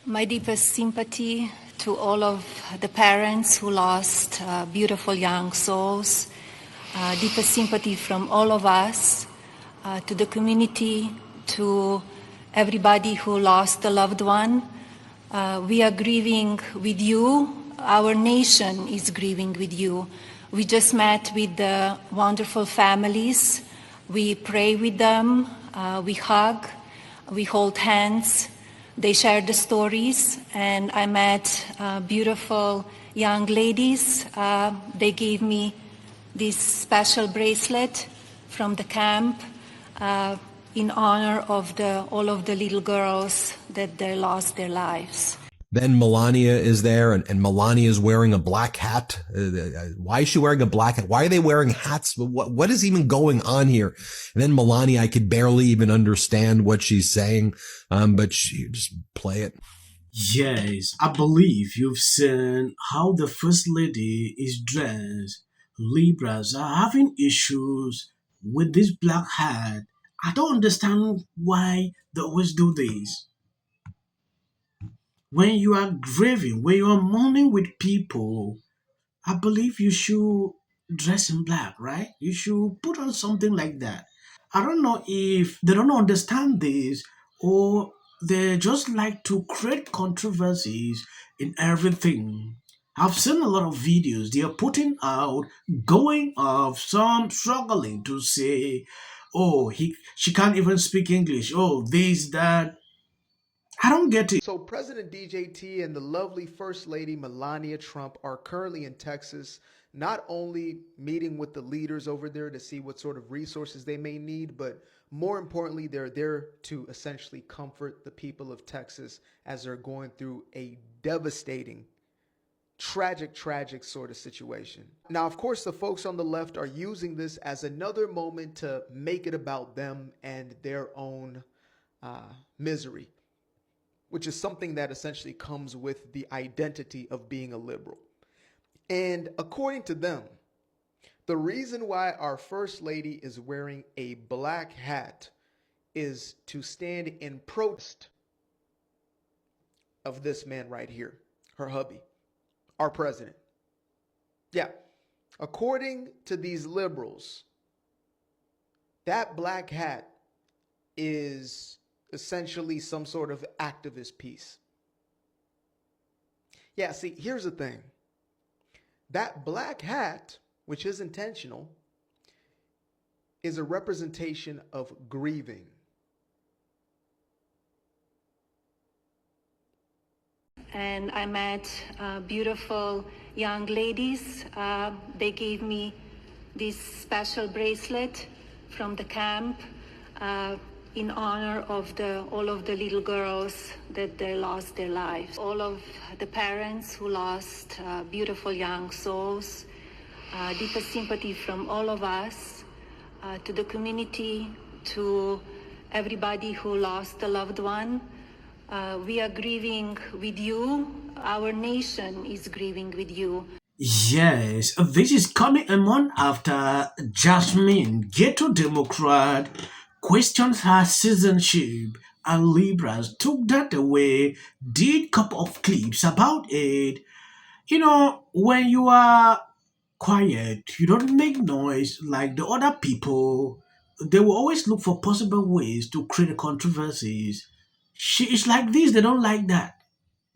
My deepest sympathy to all of the parents who lost beautiful young souls. Deepest sympathy from all of us to the community, to everybody who lost a loved one. We are grieving with you. Our nation is grieving with you. We just met with the wonderful families. We pray with them. We hug. We hold hands. They shared the stories, and I met beautiful young ladies. They gave me this special bracelet from the camp in honor of all of the little girls that they lost their lives. Then Melania is there, and Melania is wearing a black hat. Why is she wearing a black hat? Why are they wearing hats? What is even going on here? And then Melania, I could barely even understand what she's saying, but she just play it. Yes, I believe you've seen how the First Lady is dressed. Libras are having issues with this black hat. I don't understand why they always do this. When you are grieving, when you are mourning with people, I believe you should dress in black, right? You should put on something like that. I don't know if they don't understand this or they just like to create controversies in everything. I've seen a lot of videos they are putting out, going off, some struggling to say, oh, she can't even speak English, oh, this, that. I don't get it. So President DJT and the lovely First Lady Melania Trump are currently in Texas, not only meeting with the leaders over there to see what sort of resources they may need, but more importantly, they're there to essentially comfort the people of Texas as they're going through a devastating, tragic sort of situation. Now, of course, the folks on the left are using this as another moment to make it about them and their own misery, which is something that essentially comes with the identity of being a liberal. And according to them, the reason why our First Lady is wearing a black hat is to stand in protest of this man right here, her hubby, our president. Yeah, according to these liberals, that black hat is essentially some sort of activist piece. Yeah, see, here's the thing. That black hat, which is intentional, is a representation of grieving. And I met beautiful young ladies. They gave me this special bracelet from the camp in honor of all of the little girls that they lost their lives. All of the parents who lost beautiful young souls. Deepest sympathy from all of us to the community, to everybody who lost a loved one. We are grieving with you. Our nation is grieving with you. Yes, this is coming a month after Jasmine, Ghetto Democrat, questioned her citizenship, and Libras took that away, did couple of clips about it. You know, when you are quiet, you don't make noise like the other people, they will always look for possible ways to create controversies. She is like this, they don't like that.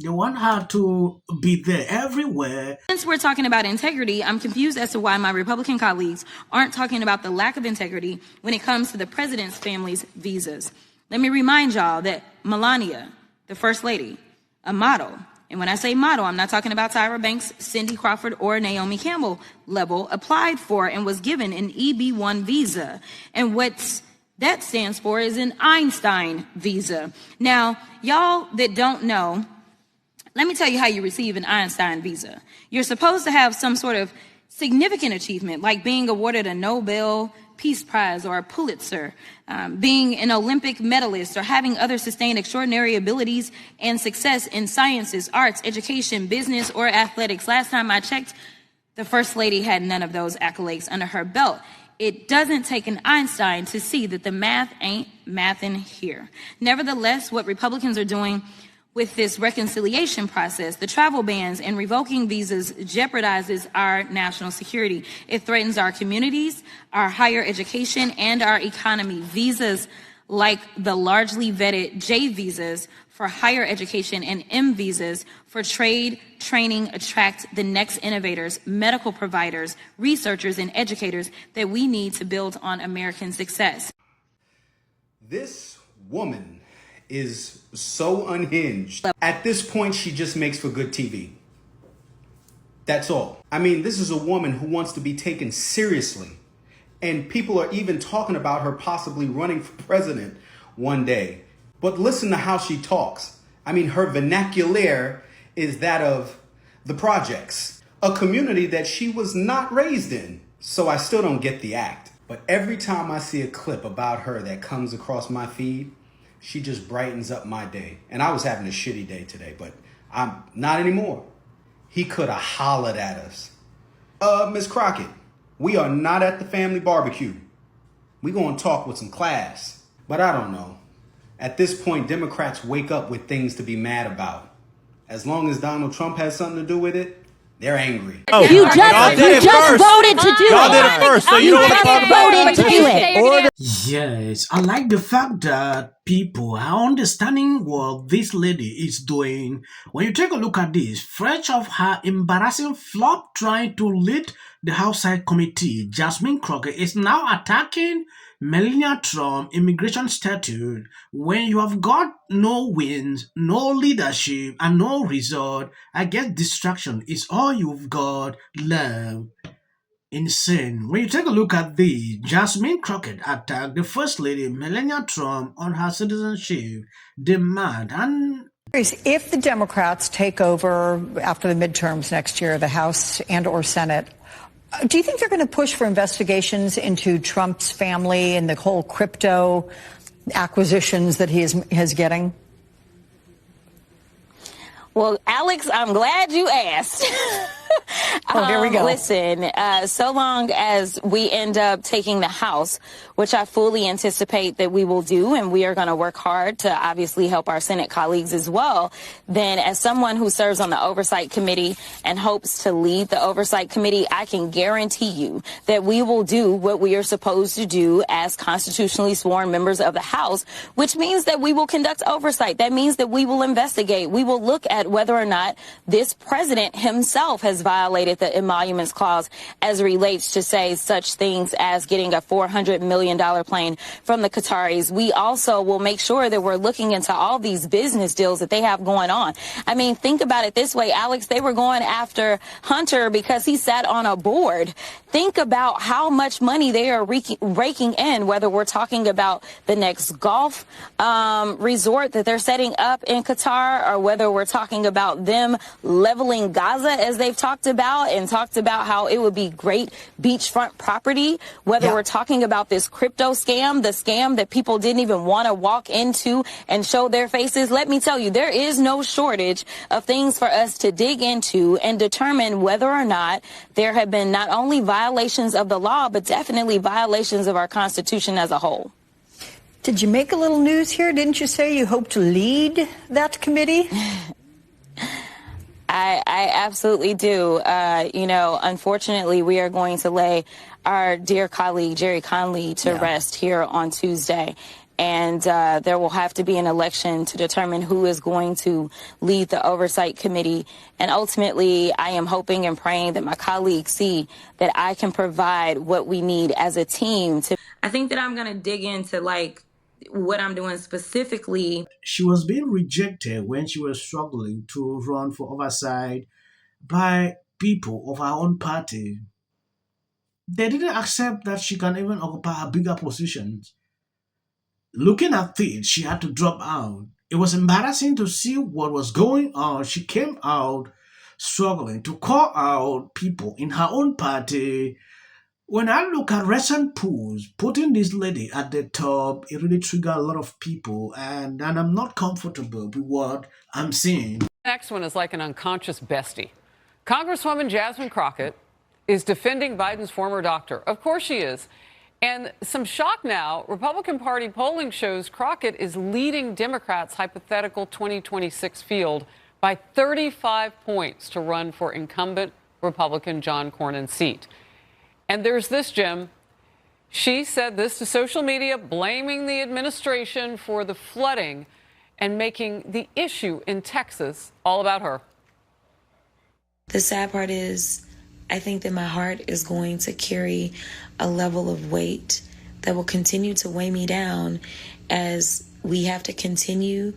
They want her to be there everywhere. Since we're talking about integrity, I'm confused as to why my Republican colleagues aren't talking about the lack of integrity when it comes to the president's family's visas. Let me remind y'all that Melania, the First Lady, a model, and when I say model, I'm not talking about Tyra Banks, Cindy Crawford, or Naomi Campbell level, applied for and was given an EB-1 visa. And what that stands for is an Einstein visa. Now, y'all that don't know, let me tell you how you receive an Einstein visa. You're supposed to have some sort of significant achievement, like being awarded a Nobel Peace Prize or a Pulitzer, being an Olympic medalist, or having other sustained extraordinary abilities and success in sciences, arts, education, business, or athletics. Last time I checked, the First Lady had none of those accolades under her belt. It doesn't take an Einstein to see that the math ain't mathin' here. Nevertheless, what Republicans are doing with this reconciliation process, the travel bans and revoking visas jeopardizes our national security. It threatens our communities, our higher education, and our economy. Visas like the largely vetted J visas for higher education and M visas for trade, training, attract the next innovators, medical providers, researchers, and educators that we need to build on American success. This woman is so unhinged. At this point, she just makes for good TV. That's all. I mean, this is a woman who wants to be taken seriously. And people are even talking about her possibly running for president one day. But listen to how she talks. I mean, her vernacular is that of the projects, a community that she was not raised in. So I still don't get the act. But every time I see a clip about her that comes across my feed, she just brightens up my day. And I was having a shitty day today, but I'm not anymore. He could have hollered at us. Miss Crockett, we are not at the family barbecue. We gonna talk with some class. But I don't know. At this point, Democrats wake up with things to be mad about. As long as Donald Trump has something to do with it, they're angry. Oh, you just voted to do it. Y'all did it first, so you don't want to talk about voted to do it. Yes, I like the fact that people are understanding what this lady is doing. When you take a look at this, fresh of her embarrassing flop trying to lead the House Side Committee, Jasmine Crockett is now attacking Melania Trump immigration statute. When you have got no wins, no leadership, and no result, I guess distraction is all you've got left. Insane. When you take a look at this, Jasmine Crockett attacked the First Lady Melania Trump on her citizenship demand. And if the Democrats take over after the midterms next year, the House and or Senate, do you think they're going to push for investigations into Trump's family and the whole crypto acquisitions that he is getting? Well, Alex, I'm glad you asked. Oh, here we go. Listen, so long as we end up taking the House, which I fully anticipate that we will do, and we are going to work hard to obviously help our Senate colleagues as well, then as someone who serves on the Oversight Committee and hopes to lead the Oversight Committee, I can guarantee you that we will do what we are supposed to do as constitutionally sworn members of the House, which means that we will conduct oversight. That means that we will investigate. We will look at whether or not this president himself has violated the emoluments clause as it relates to, say, such things as getting a $400 million plane from the Qataris. We also will make sure that we're looking into all these business deals that they have going on. I mean, think about it this way, Alex. They were going after Hunter because he sat on a board. Think about how much money they are raking in, whether we're talking about the next golf resort that they're setting up in Qatar, or whether we're talking about them leveling Gaza, as they've talked about, and talked about how it would be great beachfront property, whether we're talking about this crypto scam, the scam that people didn't even want to walk into and show their faces. Let me tell you, there is no shortage of things for us to dig into and determine whether or not there have been not only violations of the law, but definitely violations of our Constitution as a whole. Did you make a little news here? Didn't you say you hope to lead that committee? I absolutely do. Unfortunately, we are going to lay our dear colleague, Jerry Conley, to rest here on Tuesday. And there will have to be an election to determine who is going to lead the Oversight Committee. And ultimately, I am hoping and praying that my colleagues see that I can provide what we need as a team. I think that I'm going to dig into, what I'm doing specifically. she was being rejected when she was struggling to run for oversight by people of her own party. They didn't accept that she can even occupy a bigger position. Looking at this, she had to drop out. It was embarrassing to see what was going on. She came out struggling to call out people in her own party. When I look at recent polls, putting this lady at the top, it really triggered a lot of people, and I'm not comfortable with what I'm seeing. Next one is like an unconscious bestie. Congresswoman Jasmine Crockett is defending Biden's former doctor. Of course she is. And some shock now. Republican Party polling shows Crockett is leading Democrats' hypothetical 2026 field by 35 points to run for incumbent Republican John Cornyn's seat. And there's this, Jim. She said this to social media, blaming the administration for the flooding and making the issue in Texas all about her. The sad part is, I think that my heart is going to carry a level of weight that will continue to weigh me down as we have to continue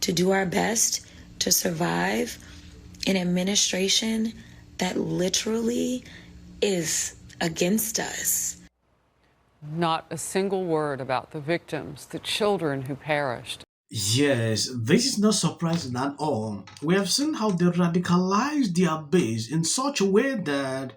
to do our best to survive an administration that literally is against us. Not a single word about the victims, the children who perished. Yes, this is not surprising at all. We have seen how they radicalize their base in such a way that,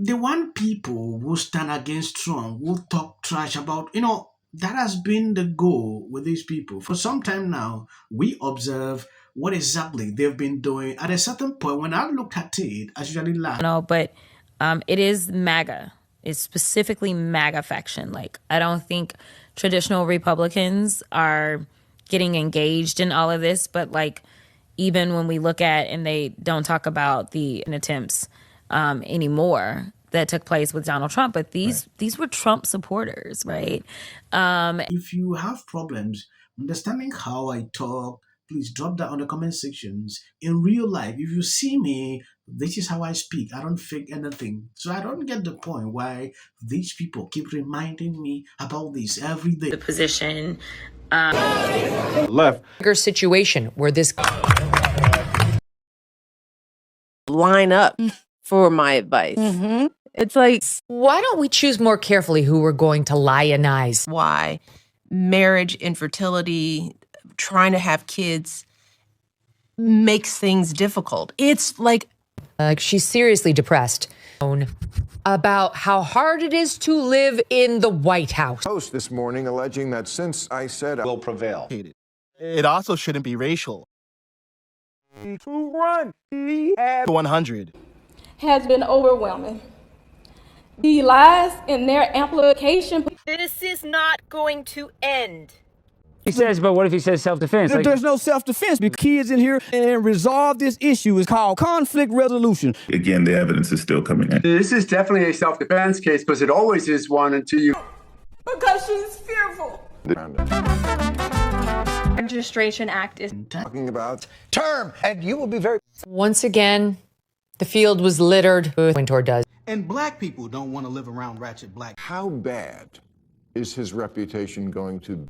they want people who stand against Trump, who talk trash about, that has been the goal with these people. For some time now, we observe what exactly they've been doing. At a certain point, when I look at it, I usually laugh. No, but it is MAGA. It's specifically MAGA faction. Like, I don't think traditional Republicans are getting engaged in all of this, but like, even when we look at, and they don't talk about the attempts anymore that took place with Donald Trump, but these were Trump supporters, right? If you have problems understanding how I talk, please drop that on the comment sections. In real life, if you see me, this is how I speak. I don't fake anything. So I don't get the point why these people keep reminding me about this every day. The position. Left. Situation where this line up for my advice. It's like, why don't we choose more carefully who we're going to lionize? why marriage, infertility, trying to have kids makes things difficult. It's like She's seriously depressed about how hard it is to live in the White House. Post this morning alleging that since I said I will prevail. It also shouldn't be racial. To run, he had 100. Has been overwhelming. The lies in their amplification. This is not going to end. He says, but what if he says self-defense? There's no self-defense. The kids in here and resolve this issue is called conflict resolution. Again, the evidence is still coming in. This is definitely a self-defense case because it always is one until you... Because she's fearful. Registration Act is talking about term, and you will be very... Once again, the field was littered with Wintour does. And black people don't want to live around ratchet black. How bad is his reputation going to be?